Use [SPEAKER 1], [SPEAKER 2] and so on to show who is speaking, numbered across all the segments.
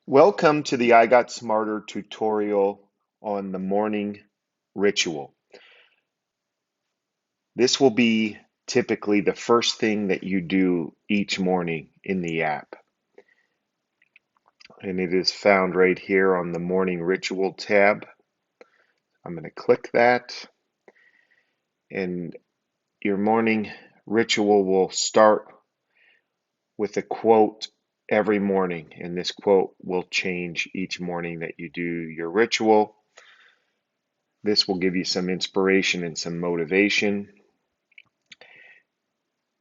[SPEAKER 1] Welcome to the IGotSmarter tutorial on the morning ritual. This will be typically the first thing that you do each morning in the app. And it is found right here on the morning ritual tab. I'm going to click that, and your morning ritual will start with a quote every morning. And this quote will change each morning that you do your ritual. This will give you some inspiration and some motivation.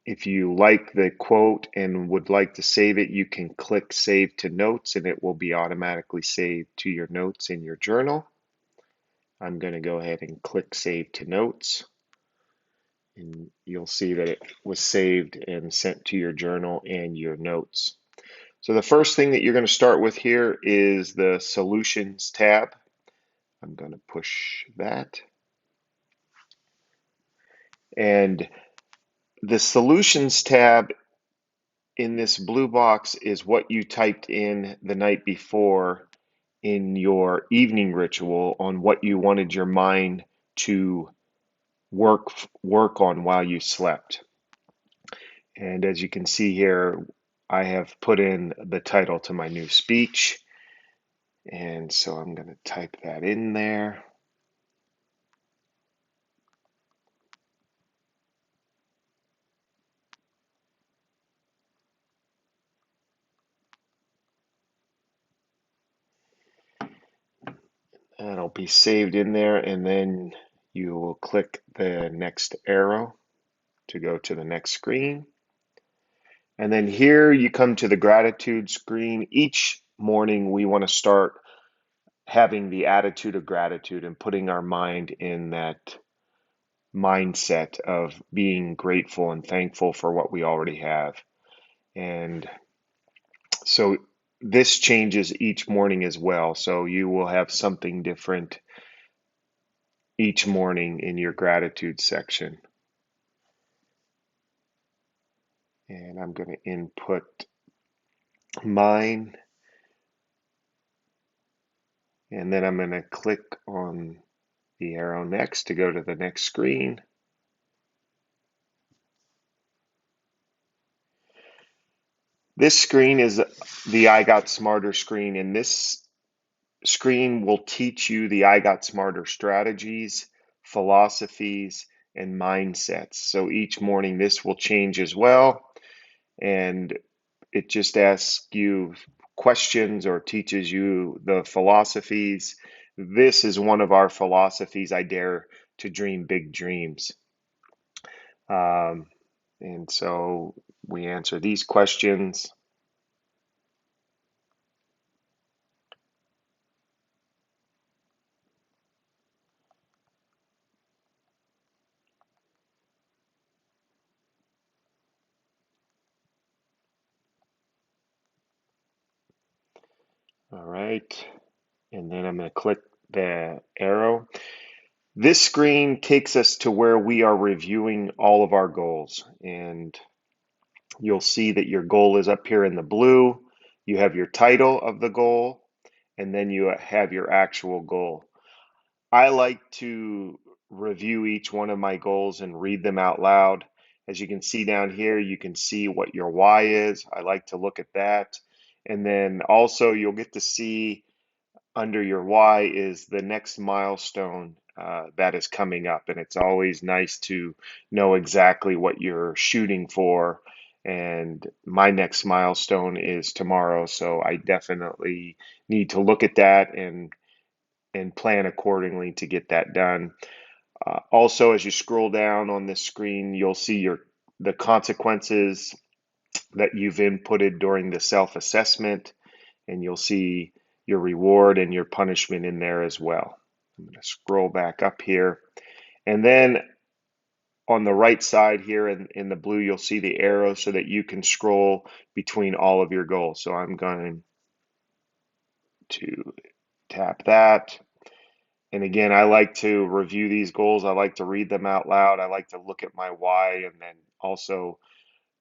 [SPEAKER 1] If you like the quote and would like to save it, you can click Save to Notes and it will be automatically saved to your notes in your journal. I'm going to go ahead and click Save to Notes, and you'll see that it was saved and sent to your journal and your notes. So the first thing that you're going to start with here is the Solutions tab. I'm going to push that. And the Solutions tab in this blue box is what you typed in the night before in your evening ritual on what you wanted your mind to work on while you slept. And as you can see here, I have put in the title to my new speech. And so I'm going to type that in there. That'll be saved in there, and then you will click the next arrow to go to the next screen. And then here you come to the gratitude screen. Each morning we want to start having the attitude of gratitude and putting our mind in that mindset of being grateful and thankful for what we already have. And so this changes each morning as well. So you will have something different each morning in your gratitude section. And I'm going to input mine. And then I'm going to click on the arrow next to go to the next screen. This screen is the IGotSmarter screen, and this screen will teach you the IGotSmarter strategies, philosophies, and mindsets. So each morning this will change as well, and it just asks you questions or teaches you the philosophies. This is one of our philosophies: I dare to dream big dreams. Um, and so we answer these questions. All right. And then I'm going to click the arrow. This screen takes us to where we are reviewing all of our goals. And you'll see that your goal is up here in the blue. You have your title of the goal, and then you have your actual goal. I like to review each one of my goals and read them out loud. As you can see down here, you can see what your why is. I like to look at that. And then also you'll get to see under your why is the next milestone that is coming up. And it's always nice to know exactly what you're shooting for. And my next milestone is tomorrow. So I definitely need to look at that and plan accordingly to get that done. Also, as you scroll down on this screen, you'll see the consequences that you've inputted during the self-assessment, and you'll see your reward and your punishment in there as well. I'm going to scroll back up here. And then on the right side here in the blue, you'll see the arrow so that you can scroll between all of your goals. So I'm going to tap that. And again, I like to review these goals. I like to read them out loud. I like to look at my why and then also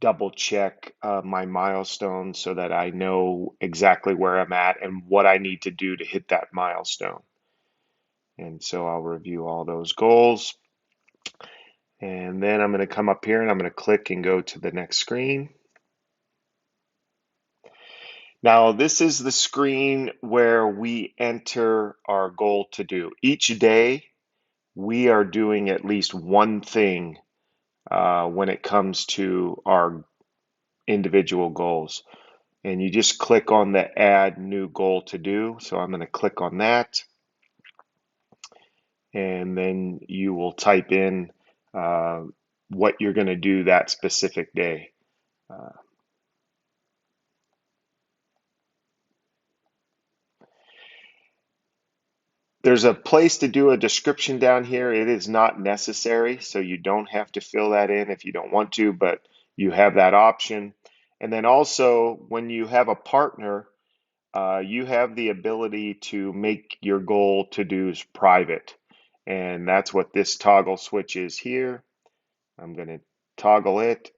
[SPEAKER 1] double check my milestones so that I know exactly where I'm at and what I need to do to hit that milestone. And so I'll review all those goals. And then I'm going to come up here and I'm going to click and go to the next screen. Now, this is the screen where we enter our goal to do. Each day, we are doing at least one thing when it comes to our individual goals. And you just click on the add new goal to do. So I'm going to click on that. And then you will type in uh, what you're going to do that specific day. Uh, There's a place to do a description down here. It is not necessary, so you don't have to fill that in if you don't want to, but you have that option. And then also, when you have a partner, you have the ability to make your goal to-dos private. And that's what this toggle switch is here. I'm going to toggle it.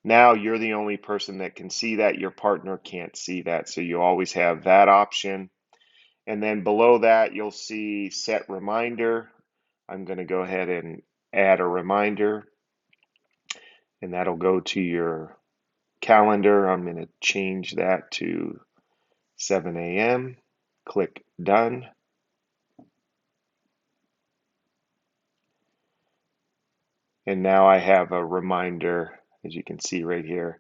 [SPEAKER 1] Now you're the only person that can see that. Your partner can't see that, so you always have that option. And then below that, you'll see set reminder. I'm going to go ahead and add a reminder, and that'll go to your calendar. I'm going to change that to 7 a.m. Click done. And now I have a reminder, as you can see right here.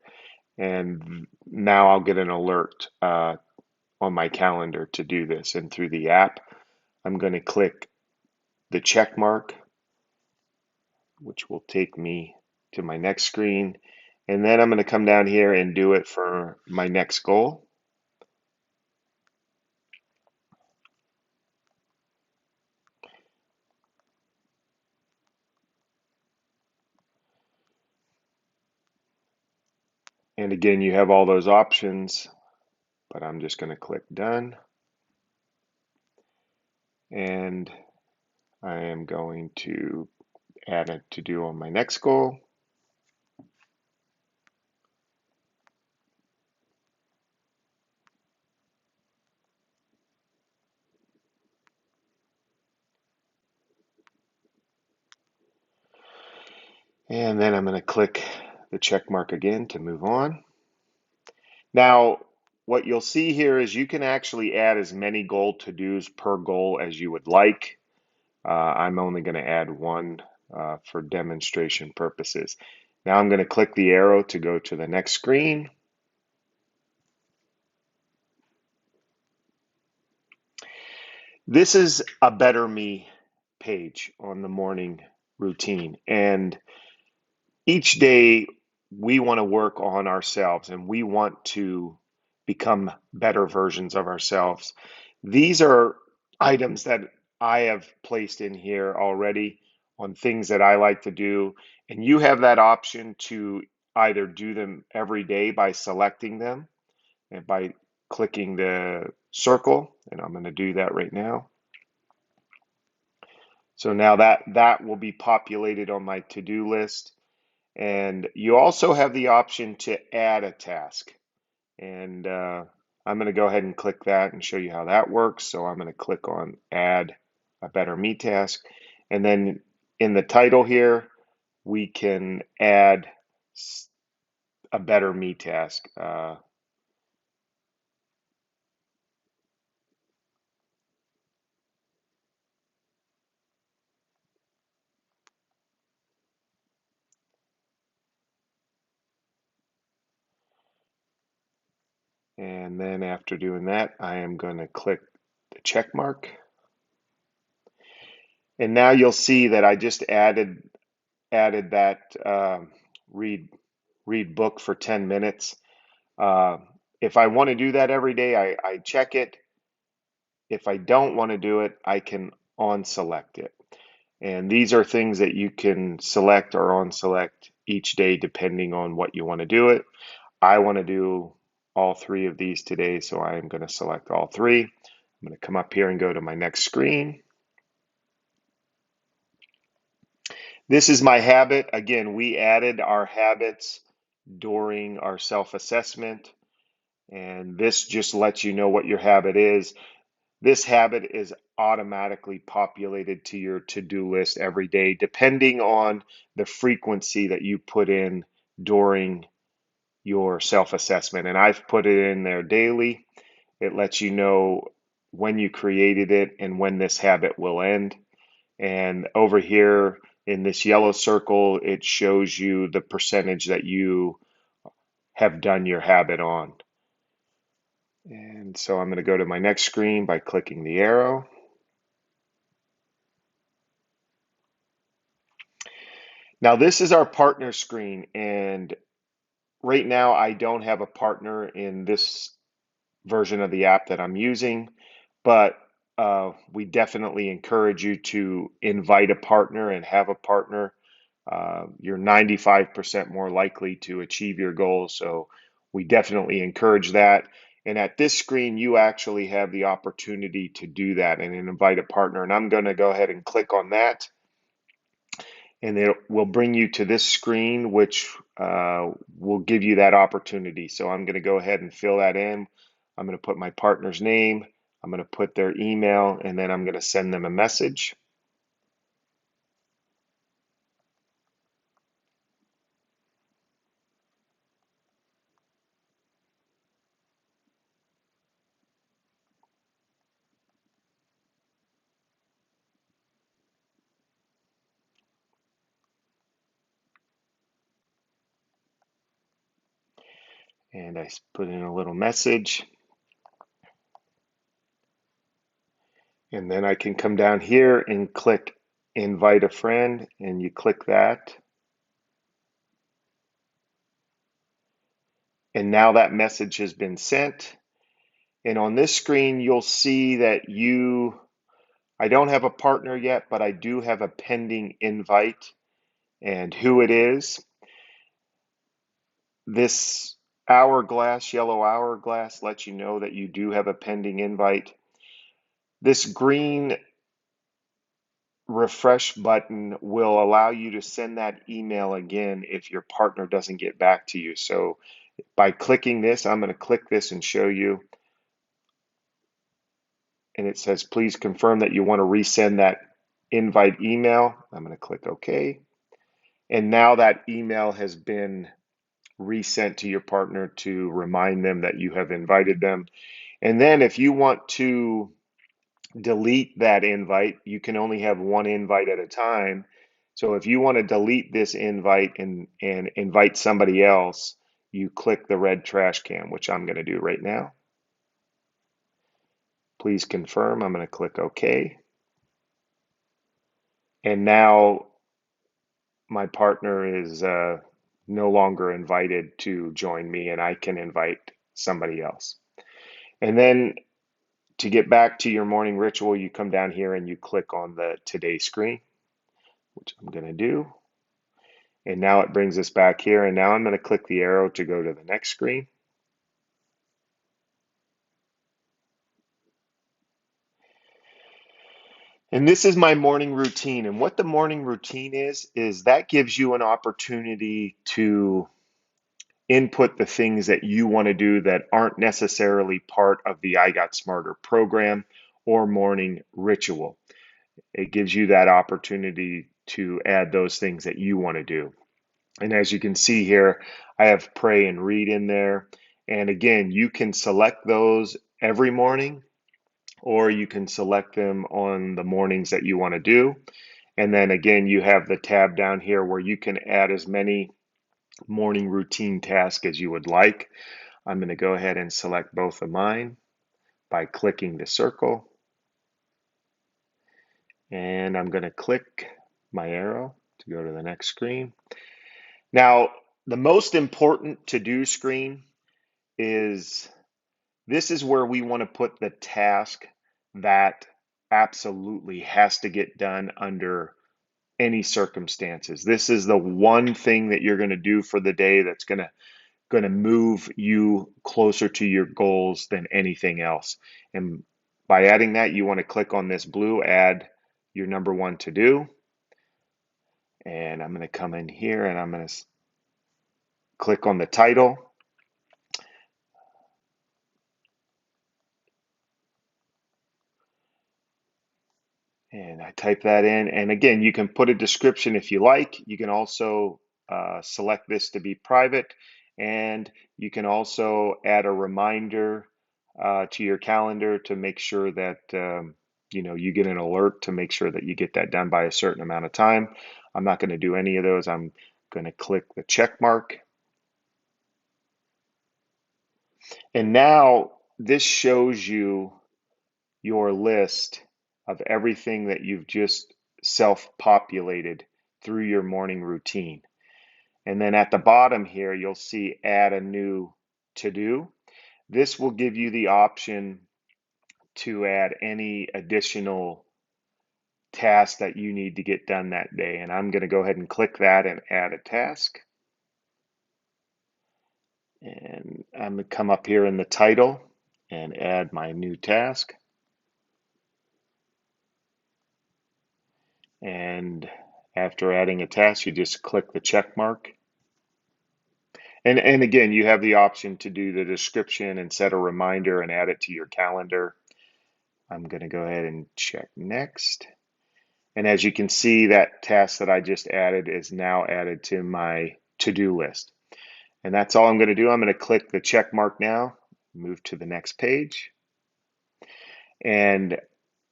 [SPEAKER 1] And now I'll get an alert on my calendar to do this. And through the app, I'm going to click the check mark, which will take me to my next screen. And then I'm going to come down here and do it for my next goal. And again, you have all those options, but I'm just going to click done. And I am going to add a to do on my next goal. And then I'm going to click the check mark again to move on. Now, what you'll see here is you can actually add as many goal to-dos per goal as you would like. I'm only going to add one for demonstration purposes. Now I'm going to click the arrow to go to the next screen. This is a Better Me page on the morning routine. And each day we want to work on ourselves and we want to become better versions of ourselves. These are items that I have placed in here already on things that I like to do, and you have that option to either do them every day by selecting them and by clicking the circle, and I'm going to do that right now. So now that will be populated on my to-do list. And you also have the option to add a task. And I'm going to go ahead and click that and show you how that works. So I'm going to click on add a Better Me task. And then in the title here, we can add a Better Me task. And then after doing that, I am going to click the check mark. And now you'll see that I just added that read book for 10 minutes. Uh, if I want to do that every day, I check it. If I don't want to do it, I can unselect it. And these are things that you can select or unselect each day depending on what you want to do it. I want to do all three of these today, so I am going to select all three. I'm going to come up here and go to my next screen. This is my habit. Again, we added our habits during our self-assessment. And this just lets you know what your habit is. This habit is automatically populated to your to-do list every day, depending on the frequency that you put in during your self-assessment. And I've put it in there daily. It lets you know when you created it and when this habit will end. And over here in this yellow circle, it shows you the percentage that you have done your habit on. And so I'm going to go to my next screen by clicking the arrow. Now this is our partner screen, and right now I don't have a partner in this version of the app that I'm using, but we definitely encourage you to invite a partner and have a partner. You're 95% more likely to achieve your goals, so we definitely encourage that. And at this screen, you actually have the opportunity to do that and invite a partner. And I'm going to go ahead and click on that, and it will bring you to this screen, which will give you that opportunity. So I'm going to go ahead and fill that in. I'm going to put my partner's name, I'm going to put their email, and then I'm going to send them a message. And I put in a little message. And then I can come down here and click invite a friend, and you click that. And now that message has been sent. And on this screen, you'll see that I don't have a partner yet, but I do have a pending invite, and who it is. This yellow hourglass lets you know that you do have a pending invite. This green refresh button will allow you to send that email again if your partner doesn't get back to you. So by clicking this, I'm going to click this and show you. And it says, please confirm that you want to resend that invite email. I'm going to click OK. And now that email has been resent to your partner to remind them that you have invited them. And then if you want to delete that invite, you can only have one invite at a time. So if you want to delete this invite and invite somebody else, you click the red trash can, which I'm going to do right now. Please confirm. I'm going to click OK. And now my partner is no longer invited to join me, and I can invite somebody else. And then to get back to your morning ritual, you come down here and you click on the today screen, which I'm going to do. And now it brings us back here. And now I'm going to click the arrow to go to the next screen. And this is my morning routine. And what the morning routine is that gives you an opportunity to input the things that you want to do that aren't necessarily part of the IGotSmarter program or morning ritual. It gives you that opportunity to add those things that you want to do. And as you can see here, I have pray and read in there. And again, you can select those every morning, or you can select them on the mornings that you want to do. And then again, you have the tab down here where you can add as many morning routine tasks as you would like. I'm going to go ahead and select both of mine by clicking the circle. And I'm going to click my arrow to go to the next screen. Now, the most important to-do screen is this is where we want to put the task that absolutely has to get done under any circumstances. This is the one thing that you're going to do for the day that's going to move you closer to your goals than anything else. And by adding that, you want to click on this blue add your number one to do. And I'm going to come in here and I'm going to click on the title, and I type that in. And again, you can put a description if you like. You can also select this to be private, and you can also add a reminder to your calendar to make sure that you get an alert to make sure that you get that done by a certain amount of time. I'm not going to do any of those. I'm going to click the check mark. And now this shows you your list of everything that you've just self-populated through your morning routine. And then at the bottom here, you'll see add a new to-do. This will give you the option to add any additional tasks that you need to get done that day. And I'm going to go ahead and click that and add a task. And I'm going to come up here in the title and add my new task. And after adding a task, you just click the check mark. And again, you have the option to do the description and set a reminder and add it to your calendar. I'm going to go ahead and check next. And as you can see, that task that I just added is now added to my to-do list. And that's all I'm going to do. I'm going to click the check mark now, move to the next page. And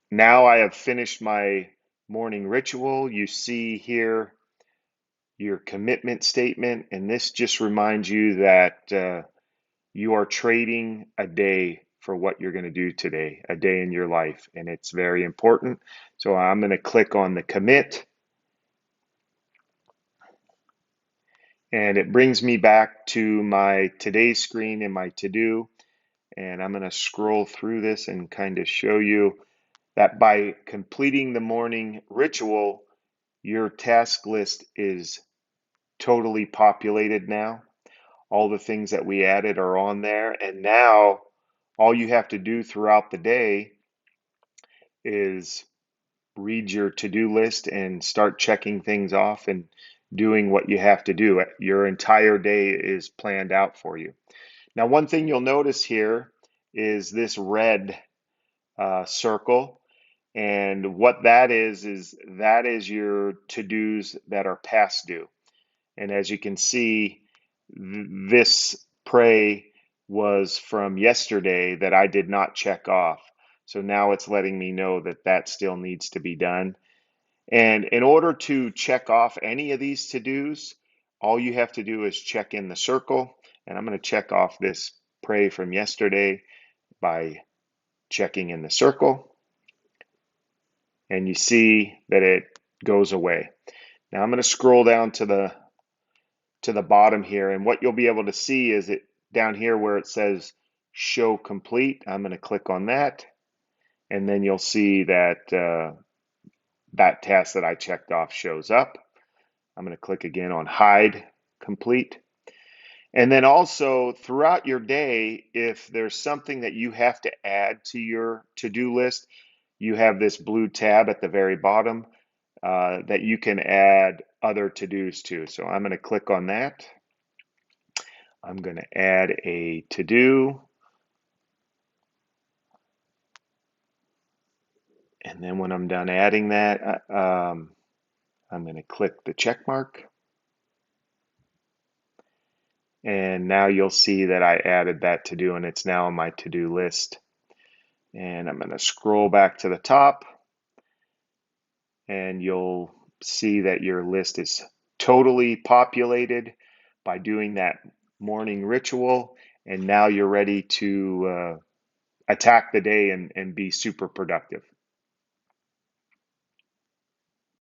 [SPEAKER 1] now I have finished my morning ritual. You see here your commitment statement, and this just reminds you that you are trading a day for what you're going to do today, a day in your life, and it's very important. So I'm going to click on the commit, and it brings me back to my today screen in my to-do, and I'm going to scroll through this and kind of show you that by completing the morning ritual, your task list is totally populated now. All the things that we added are on there, and now all you have to do throughout the day is read your to-do list and start checking things off and doing what you have to do. Your entire day is planned out for you. Now, one thing you'll notice here is this red circle. And what that is that is your to-dos that are past due. And as you can see, this pray was from yesterday that I did not check off. So now it's letting me know that that still needs to be done. And in order to check off any of these to-dos, all you have to do is check in the circle. And I'm going to check off this pray from yesterday by checking in the circle. And you see that it goes away. Now I'm going to scroll down to the bottom here, and what you'll be able to see is it down here where it says show complete. I'm going to click on that, and then you'll see that that task that I checked off shows up. I'm going to click again on hide complete. And then also throughout your day, if there's something that you have to add to your to-do list, you have this blue tab at the very bottom that you can add other to-dos to. So I'm going to click on that. I'm going to add a to-do. And then when I'm done adding that, I'm going to click the check mark. And now you'll see that I added that to-do and it's now on my to-do list. And I'm going to scroll back to the top and you'll see that your list is totally populated by doing that morning ritual. And now you're ready to attack the day and be super productive.